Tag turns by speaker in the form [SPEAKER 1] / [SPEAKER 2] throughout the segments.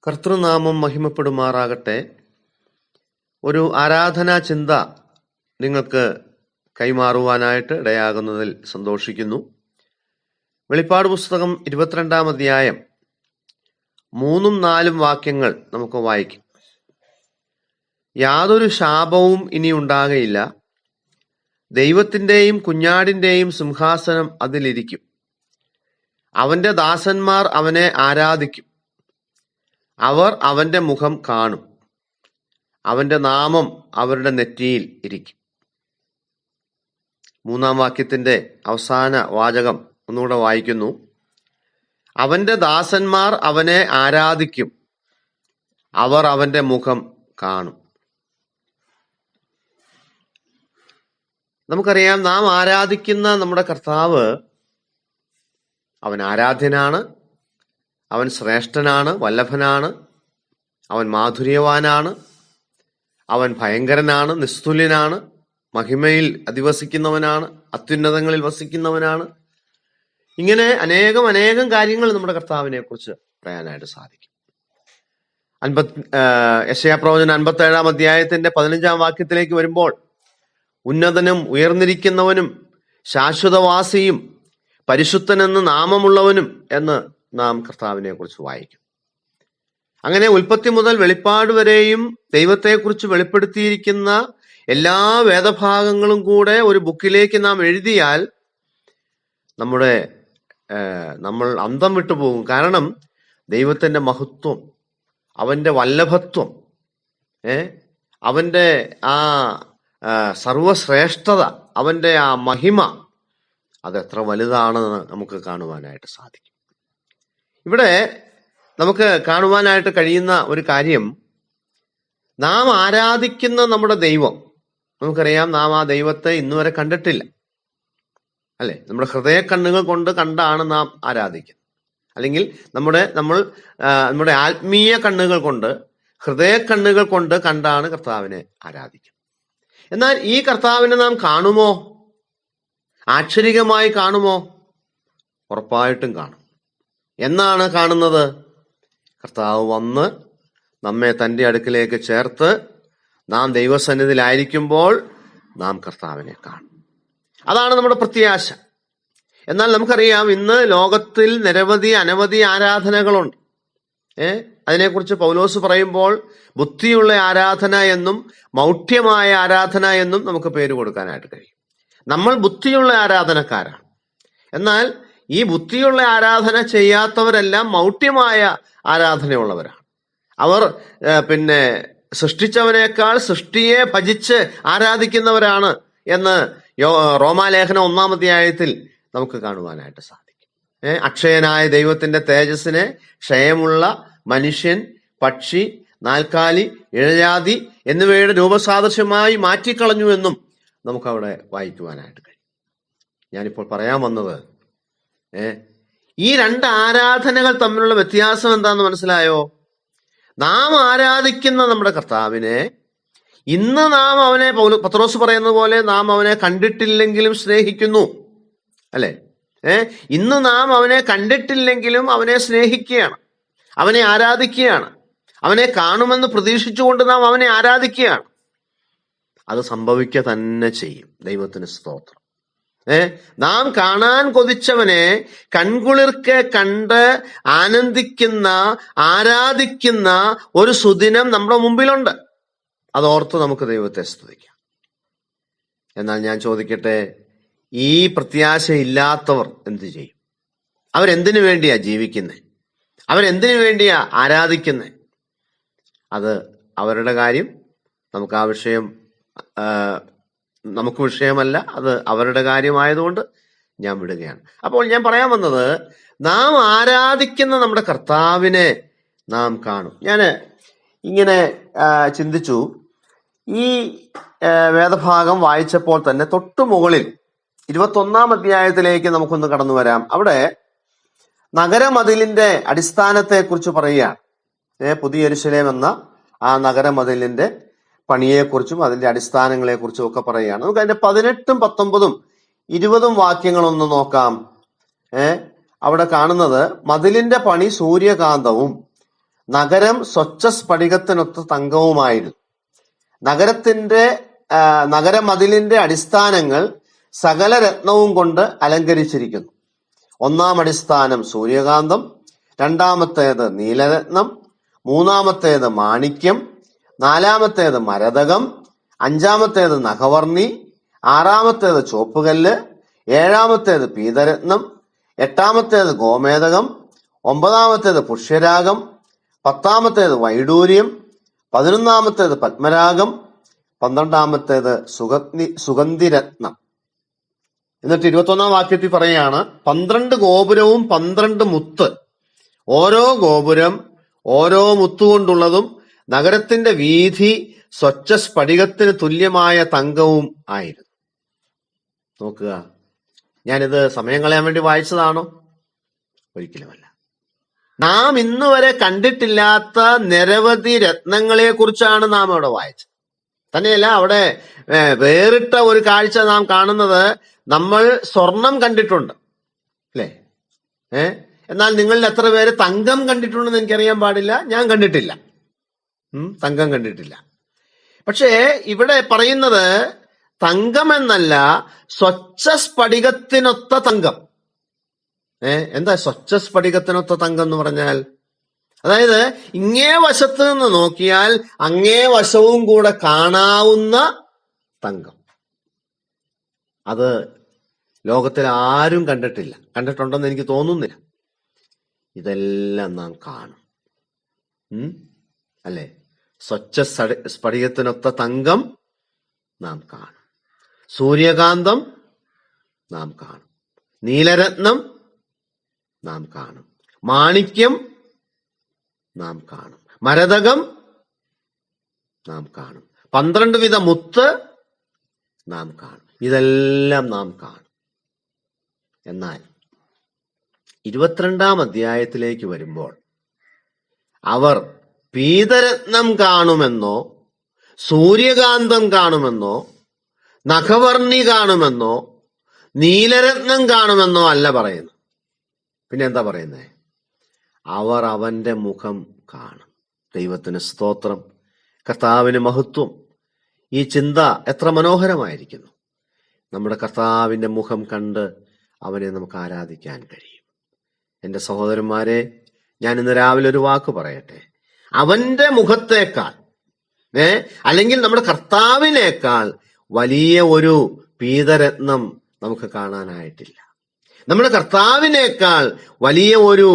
[SPEAKER 1] കർത്തൃനാമം മഹിമപ്പെടുമാറാകട്ടെ. ഒരു ആരാധനാ ചിന്ത നിങ്ങൾക്ക് കൈമാറുവാനായിട്ട് ഇടയാകുന്നതിൽ സന്തോഷിക്കുന്നു. വെളിപ്പാട് പുസ്തകം 22-ാം അധ്യായം 3-4 വാക്യങ്ങൾ നമുക്ക് വായിക്കാം. യാതൊരു ശാപവും ഇനി ഉണ്ടാകയില്ല. ദൈവത്തിന്റെയും കുഞ്ഞാടിന്റെയും സിംഹാസനം അതിലിരിക്കും. അവന്റെ ദാസന്മാർ അവനെ ആരാധിക്കും. അവർ അവന്റെ മുഖം കാണും. അവന്റെ നാമം അവരുടെ നെറ്റിയിൽ ഇരിക്കും. 3-ാം വാക്യത്തിന്റെ അവസാന വാചകം ഒന്നുകൂടെ വായിക്കുന്നു. അവന്റെ ദാസന്മാർ അവനെ ആരാധിക്കും. അവർ അവന്റെ മുഖം കാണും. നമുക്കറിയാം, നാം ആരാധിക്കുന്ന നമ്മുടെ കർത്താവ് അവൻ ആരാധ്യനാണ്. അവൻ ശ്രേഷ്ഠനാണ്, വല്ലഭനാണ്. അവൻ മാധുര്യവാനാണ്. അവൻ ഭയങ്കരനാണ്, നിസ്തുല്യനാണ്, മഹിമയിൽ അധിവസിക്കുന്നവനാണ്, അത്യുന്നതങ്ങളിൽ വസിക്കുന്നവനാണ്. ഇങ്ങനെ അനേകം കാര്യങ്ങൾ നമ്മുടെ കർത്താവിനെ കുറിച്ച് പറയാനായിട്ട് സാധിക്കും. യെശയ്യാപ്രവചനം 57-ാം അധ്യായത്തിന്റെ 15-ാം വാക്യത്തിലേക്ക് വരുമ്പോൾ, ഉന്നതനും ഉയർന്നിരിക്കുന്നവനും ശാശ്വതവാസിയും പരിശുദ്ധനെന്ന് നാമമുള്ളവനും എന്ന് നാം കർത്താവിനെ കുറിച്ച് വായിക്കും. അങ്ങനെ ഉൽപ്പത്തി മുതൽ വെളിപ്പാട് വരെയും ദൈവത്തെക്കുറിച്ച് വെളിപ്പെടുത്തിയിരിക്കുന്ന എല്ലാ വേദഭാഗങ്ങളും കൂടെ ഒരു ബുക്കിലേക്ക് നാം എഴുതിയാൽ നമ്മൾ അന്തം വിട്ടുപോകും. കാരണം ദൈവത്തിന്റെ മഹത്വം, അവന്റെ വല്ലഭത്വം, അവന്റെ ആ സർവശ്രേഷ്ഠത, അവന്റെ ആ മഹിമ, അതെത്ര വലുതാണെന്ന് നമുക്ക് കാണുവാനായിട്ട് സാധിക്കും. ഇവിടെ നമുക്ക് കാണുവാനായിട്ട് കഴിയുന്ന ഒരു കാര്യം, നാം ആരാധിക്കുന്ന നമ്മുടെ ദൈവം, നമുക്കറിയാം, നാം ആ ദൈവത്തെ ഇന്നുവരെ കണ്ടിട്ടില്ല, അല്ലെ? നമ്മുടെ ഹൃദയ കണ്ണുകൾ കൊണ്ട് കണ്ടാണ് നാം ആരാധിക്കുന്നത്. അല്ലെങ്കിൽ നമ്മുടെ ആത്മീയ കണ്ണുകൾ കൊണ്ട്, ഹൃദയ കണ്ണുകൾ കൊണ്ട് കണ്ടാണ് കർത്താവിനെ ആരാധിക്കുന്നത്. എന്നാൽ ഈ കർത്താവിനെ നാം കാണുമോ? ആക്ഷരികമായി കാണുമോ? ഉറപ്പായിട്ടും കാണും. എന്നാണ് കാണുന്നത്? കർത്താവ് വന്ന് നമ്മെ തന്റെ അടുക്കിലേക്ക് ചേർത്ത് നാം ദൈവസന്നിധിയിലായിരിക്കുമ്പോൾ നാം കർത്താവിനെ കാണും. അതാണ് നമ്മുടെ പ്രത്യാശ. എന്നാൽ നമുക്കറിയാം, ഇന്ന് ലോകത്തിൽ അനവധി ആരാധനകളുണ്ട്. അതിനെക്കുറിച്ച് പൗലോസ് പറയുമ്പോൾ ബുദ്ധിയുള്ള ആരാധന എന്നും മൗഢ്യമായ ആരാധന എന്നും നമുക്ക് പേര് കൊടുക്കാനായിട്ട് കഴിയും. നമ്മൾ ബുദ്ധിയുള്ള ആരാധനക്കാരാണ്. എന്നാൽ ഈ ബുദ്ധിയുള്ള ആരാധന ചെയ്യാത്തവരെല്ലാം മൗഢ്യമായ ആരാധനയുള്ളവരാണ്. അവർ സൃഷ്ടിച്ചവനേക്കാൾ സൃഷ്ടിയെ ഭജിച്ച് ആരാധിക്കുന്നവരാണ് എന്ന് റോമാലേഖനം 1-ാം അധ്യായത്തിൽ നമുക്ക് കാണുവാനായിട്ട് സാധിക്കും. അക്ഷയനായ ദൈവത്തിന്റെ തേജസ്സിനെ ക്ഷയമുള്ള മനുഷ്യൻ, പക്ഷി, നാൽക്കാലി, ഇഴജാതി എന്നിവയുടെ രൂപസാദൃശ്യമായി മാറ്റിക്കളഞ്ഞു എന്നും നമുക്കവിടെ വായിക്കുവാനായിട്ട് കഴിയും. ഞാനിപ്പോൾ പറയാൻ വന്നത്, ഈ 2 ആരാധനകൾ തമ്മിലുള്ള വ്യത്യാസം എന്താന്ന് മനസ്സിലായോ? നാം ആരാധിക്കുന്ന നമ്മുടെ കർത്താവിനെ ഇന്ന് നാം അവനെ, പത്രോസ് പറയുന്നത് പോലെ, നാം അവനെ കണ്ടിട്ടില്ലെങ്കിലും സ്നേഹിക്കുന്നു, അല്ലെ? ഇന്ന് നാം അവനെ കണ്ടിട്ടില്ലെങ്കിലും അവനെ സ്നേഹിക്കുകയാണ്, അവനെ ആരാധിക്കുകയാണ്. അവനെ കാണുമെന്ന് പ്രതീക്ഷിച്ചുകൊണ്ട് നാം അവനെ ആരാധിക്കുകയാണ്. അത് സംഭവിക്കുക തന്നെ ചെയ്യും. ദൈവത്തിന് സ്തോത്രം. നാം കാണാൻ കൊതിച്ചവനെ കൺകുളിർക്കെ കണ്ട് ആനന്ദിക്കുന്ന, ആരാധിക്കുന്ന ഒരു സുദിനം നമ്മുടെ മുമ്പിലുണ്ട്. അതോർത്ത് നമുക്ക് ദൈവത്തെ സ്തുതിക്കാം. എന്നാൽ ഞാൻ ചോദിക്കട്ടെ, ഈ പ്രത്യാശയില്ലാത്തവർ എന്ത് ചെയ്യും? അവരെന്തിനു വേണ്ടിയാ ജീവിക്കുന്നത്? അവരെന്തിനു വേണ്ടിയാ ആരാധിക്കുന്നത്? അത് അവരുടെ കാര്യം. നമുക്ക് വിഷയമല്ല. അത് അവരുടെ കാര്യമായതുകൊണ്ട് ഞാൻ വിടുകയാണ്. അപ്പോൾ ഞാൻ പറയാൻ വന്നത്, നാം ആരാധിക്കുന്ന നമ്മുടെ കർത്താവിനെ നാം കാണും. ഞാൻ ഇങ്ങനെ ചിന്തിച്ചു. ഈ വേദഭാഗം വായിച്ചപ്പോൾ തന്നെ തൊട്ടു മുകളിൽ 21-ാം അധ്യായത്തിലേക്ക് നമുക്കൊന്ന് കടന്നു വരാം. അവിടെ നഗരമതിലിന്റെ അടിസ്ഥാനത്തെ കുറിച്ച് പറയുകയാണ്. പുതിയ യെരൂശലേം എന്ന ആ നഗരമതിലിന്റെ പണിയെക്കുറിച്ചും അതിന്റെ അടിസ്ഥാനങ്ങളെ കുറിച്ചും ഒക്കെ പറയുകയാണ്. നമുക്ക് അതിന്റെ 18, 19, 20 വാക്യങ്ങളൊന്ന് നോക്കാം. അവിടെ കാണുന്നത്, മതിലിന്റെ പണി സൂര്യകാന്തവും നഗരം സ്വച്ഛ സ്ഫടികത്തിനൊത്ത തങ്കവുമായിരുന്നു. നഗരമതിലിന്റെ അടിസ്ഥാനങ്ങൾ സകല രത്നവും കൊണ്ട് അലങ്കരിച്ചിരിക്കുന്നു. ഒന്നാം അടിസ്ഥാനം സൂര്യകാന്തം, രണ്ടാമത്തേത് നീലരത്നം, മൂന്നാമത്തേത് മാണിക്യം, നാലാമത്തേത് മരതകം, അഞ്ചാമത്തേത് നഖവർണി, ആറാമത്തേത് ചോപ്പുകല്ല്, ഏഴാമത്തേത് പീതരത്നം, എട്ടാമത്തേത് ഗോമേതകം, ഒമ്പതാമത്തേത് പുഷ്യരാഗം, പത്താമത്തേത് വൈഡൂര്യം, 11ാമത്തേത് പത്മരാഗം, 12ാമത്തേത് സുഗന്ധിരത്നം. എന്നിട്ട് 21ാം വാക്യത്തിൽ പറയാണ്, 12 ഗോപുരവും 12 മുത്ത്, ഓരോ ഗോപുരം ഓരോ മുത്തുകൊണ്ടുള്ളതും നഗരത്തിന്റെ വീഥി സ്വച്ഛ സ്ഫടികത്തിന് തുല്യമായ തങ്കവും ആയിരുന്നു. നോക്കുക, ഞാനിത് സമയം കളയാൻ വേണ്ടി വായിച്ചതാണോ? ഒരിക്കലുമല്ല. നാം ഇന്ന് വരെ കണ്ടിട്ടില്ലാത്ത നിരവധി രത്നങ്ങളെ കുറിച്ചാണ് നാം അവിടെ വായിച്ചത്. തന്നെയല്ല, അവിടെ വേറിട്ട ഒരു കാഴ്ച നാം കാണുന്നത്, നമ്മൾ സ്വർണം കണ്ടിട്ടുണ്ട് അല്ലേ? എന്നാൽ നിങ്ങളിൽ എത്ര പേര് തങ്കം കണ്ടിട്ടുണ്ടെന്ന് എനിക്കറിയാൻ പാടില്ല. ഞാൻ കണ്ടിട്ടില്ല, തങ്കം കണ്ടിട്ടില്ല. പക്ഷേ ഇവിടെ പറയുന്നത് തങ്കം എന്നല്ല, സ്വച്ഛ സ്ഫടികത്തിനൊത്ത തങ്കം. എന്താ സ്വച്ഛ സ്ഫടികത്തിനൊത്ത തങ്കം എന്ന് പറഞ്ഞാൽ? അതായത് ഇങ്ങേ വശത്ത് നിന്ന് നോക്കിയാൽ അങ്ങേ വശവും കൂടെ കാണാവുന്ന തങ്കം. അത് ലോകത്തിൽ ആരും കണ്ടിട്ടില്ല. കണ്ടിട്ടുണ്ടെന്ന് എനിക്ക് തോന്നുന്നില്ല. ഇതെല്ലാം നാം കാണും, അല്ലെ? സ്വച്ഛ സ്ഫടികത്തിനൊത്ത തങ്കം നാം കാണും, സൂര്യകാന്തം നാം കാണും, നീലരത്നം നാം കാണും, മാണിക്യം നാം കാണും, മരതകം നാം കാണും, 12 വിധ മുത്ത് നാം കാണും. ഇതെല്ലാം നാം കാണും. എന്നാൽ 22ാം അധ്യായത്തിലേക്ക് വരുമ്പോൾ അവർ പീതരത്നം കാണുമെന്നോ സൂര്യകാന്തം കാണുമെന്നോ നഖവർണി കാണുമെന്നോ നീലരത്നം കാണുമെന്നോ അല്ല പറയുന്നു. പിന്നെ എന്താ പറയുന്നത്? അവർ അവന്റെ മുഖം കാണും. ദൈവത്തിന് സ്തോത്രം, കർത്താവിന് മഹത്വം. ഈ ചിന്ത എത്ര മനോഹരമായിരിക്കുന്നു. നമ്മുടെ കർത്താവിന്റെ മുഖം കണ്ട് അവനെ നമുക്ക് ആരാധിക്കാൻ കഴിയും. എന്റെ സഹോദരന്മാരെ, ഞാൻ ഇന്ന് രാവിലെ ഒരു വാക്ക് പറയട്ടെ. അവന്റെ മുഖത്തേക്കാൾ അല്ലെങ്കിൽ നമ്മുടെ കർത്താവിനേക്കാൾ വലിയ ഒരു പീതരത്നം നമുക്ക് കാണാനായിട്ടില്ല. നമ്മുടെ കർത്താവിനേക്കാൾ വലിയ ഒരു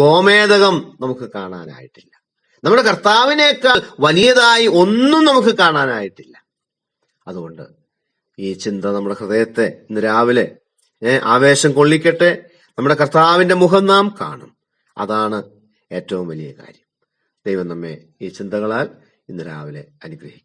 [SPEAKER 1] ഗോമേതകം നമുക്ക് കാണാനായിട്ടില്ല. നമ്മുടെ കർത്താവിനേക്കാൾ വലിയതായി ഒന്നും നമുക്ക് കാണാനായിട്ടില്ല. അതുകൊണ്ട് ഈ ചിന്ത നമ്മുടെ ഹൃദയത്തെ ഇന്ന് രാവിലെ ആവേശം കൊള്ളിക്കട്ടെ. നമ്മുടെ കർത്താവിന്റെ മുഖം നാം കാണും. അതാണ് ഏറ്റവും വലിയ കാര്യം. ദൈവം നമ്മെ ഈ ചിന്തകളാൽ ഇന്ന് രാവിലെ അനുഗ്രഹിക്കും.